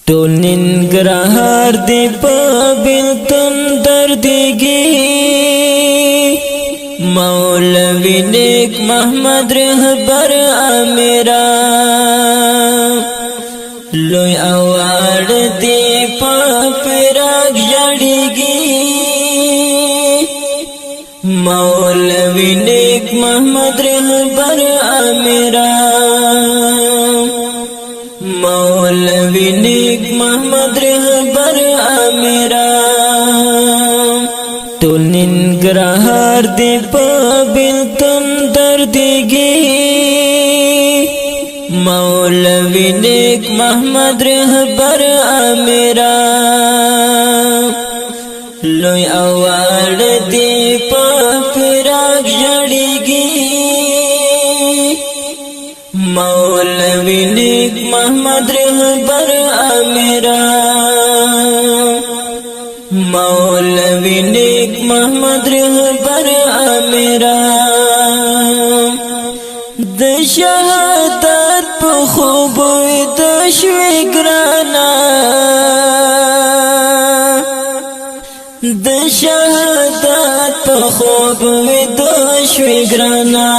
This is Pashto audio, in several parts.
ټول ننګرهار دی په بلتون دردیږي مولوی نیک محمد رهبر امیرا لوی اوار دی په فراق جړیږي مولوی نیک محمد رهبر امیرا مولوی نیک محمد رهبر امیرا ټول ننګرهار دی په بلتون دردیږي مولوی نیک محمد رهبر امیرا لوی اوار دی په فراق جړیږي مولوی نیک محمد رهبر امیرا مولوی نیک محمد رهبر امیرا د شهادت په خوب د شوي ګرانا د شهادت په خوب د شوي ګرانا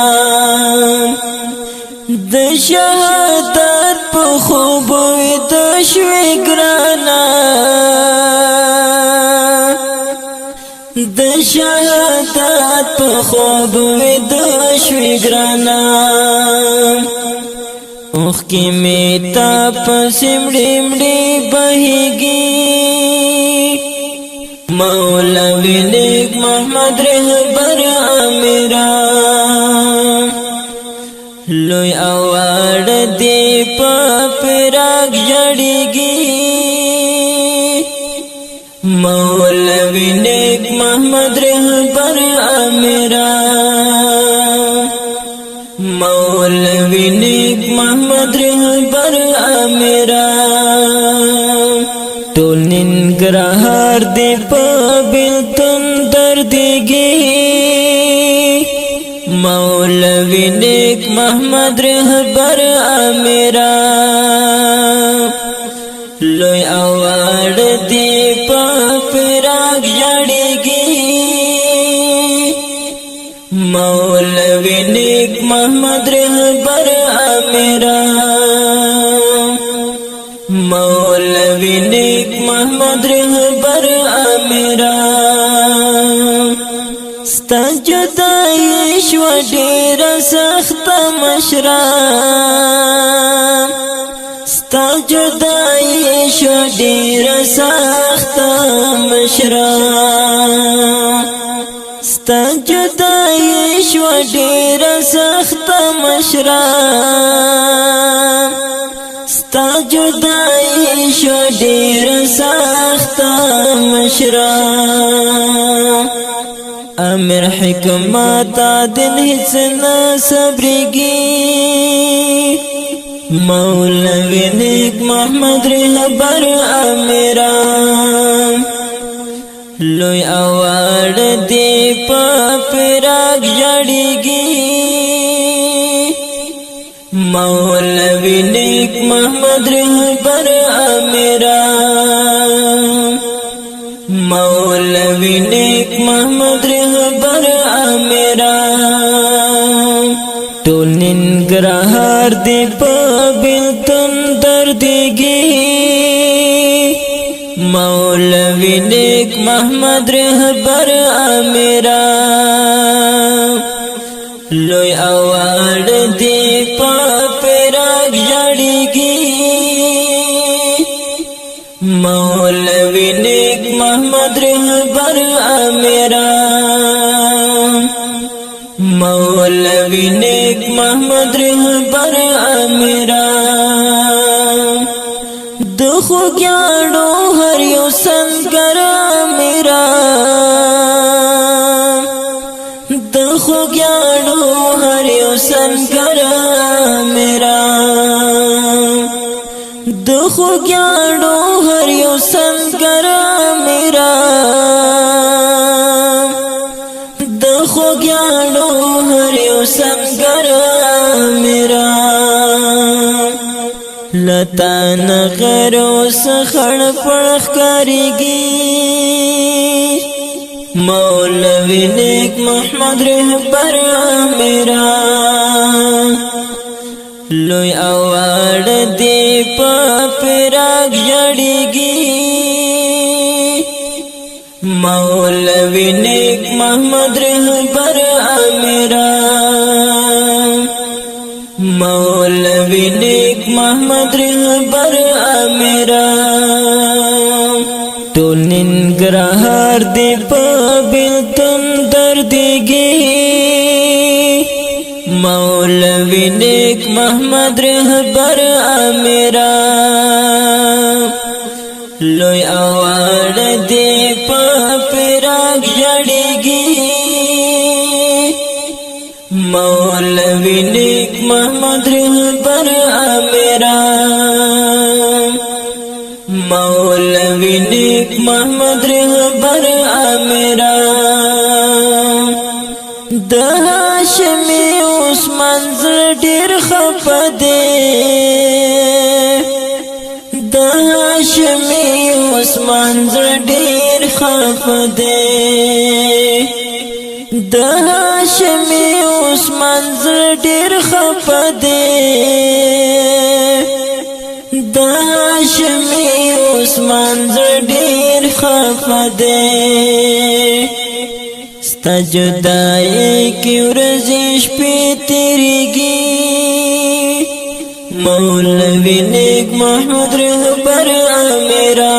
د شهادت په خوب د شوي ګرانا د شهادت په خوب د شوي ګرانا اوخ کی میتا پسمړي مړي بهيږي مولوی نیک محمد رهبر امیرا لوی اوار دی په فراق جړیږي مولوی نیک محمد رهبر امیرا مولوی نیک محمد رهبر امیرا ټول ننګرهار دی په بلتون دردیږي مولوی نیک محمد رهبر امیرا لوی اوار دی په فراق جړیږي مولوی نیک محمد رهبر امیرا مولوی نیک محمد رهبر امیرا ستا جدائی شو ډیر سخت مشران ستا جدائی شو ډیر سخت مشران ستا جدائی شو ډیر سخت مشران ستا جدائی شو ډیر سخت مشران امیر حکمت عادل هیڅ نه صبرېږي مولوی نیک محمد رهبر امیرا لوی اوار دی په فراق جړیږي مولوی نیک محمد رهبر امیرا مولوی نیک محمد رهبر امیرا ټول ننګرهار دی په بلتون دردیږي مولوی نیک محمد رهبر امیرا لوی اوار دی په فراق جړیږي مولوی نیک محمد رهبر امیرا مولوی نیک محمد رهبر امیرا د خوږیاړو هر یو سنگر امیرا د خوږیاړو هر یو سنگر امیرا د خوږیاړو هر یو سنگر امیرا د خوږیاړو هر یو سنگر امیرا لتان غیرو سخړ پړخ کاریږي مولوی نیک محمد رهبر میرا لوی اواړ دی په پراګ جړیږي مولوی نیک محمد رهبر میرا مولوی نیک محمد رهبر میرا ټول ننګرهار دی په بیلتون دردیږي مولوی نیک محمد رهبر میرا لوی اواړ دی په پراګ جړیږي مولوی نیک محمد رهبر میرا مولوی نیک محمد رهبر میرا د هاشمی عثمان زړه ډیر خفه دی د هاشمی عثمان زړه ډیر خفه دی د هاشمی عثمان زړه ډیر خفه دی د هاشمی عثمان زړه ډیر خفه دی ستا جدائی کی ورځې شپې تیریږي مولوی نیک محمد رهبر میرا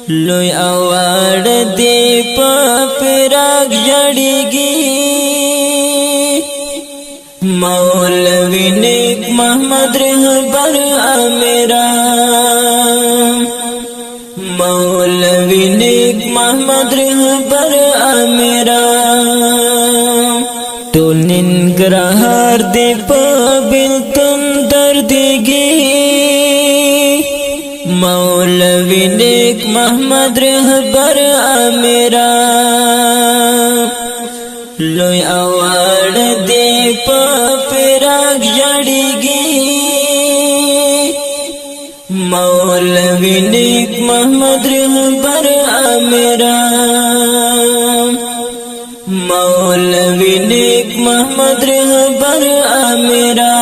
لوی اواړ دی په پراګ جړیږي مولوی نیک محمد رهبر میرا مولوی نیک محمد رهبر میرا ټول ننګرهار دی په بیلتون دردیږي مولوی نیک محمد رهبر میرا لوی اواړ دی په پراګ جړیږي مولوی نیک محمد رهبر میرا مولوی نیک محمد رهبر میرا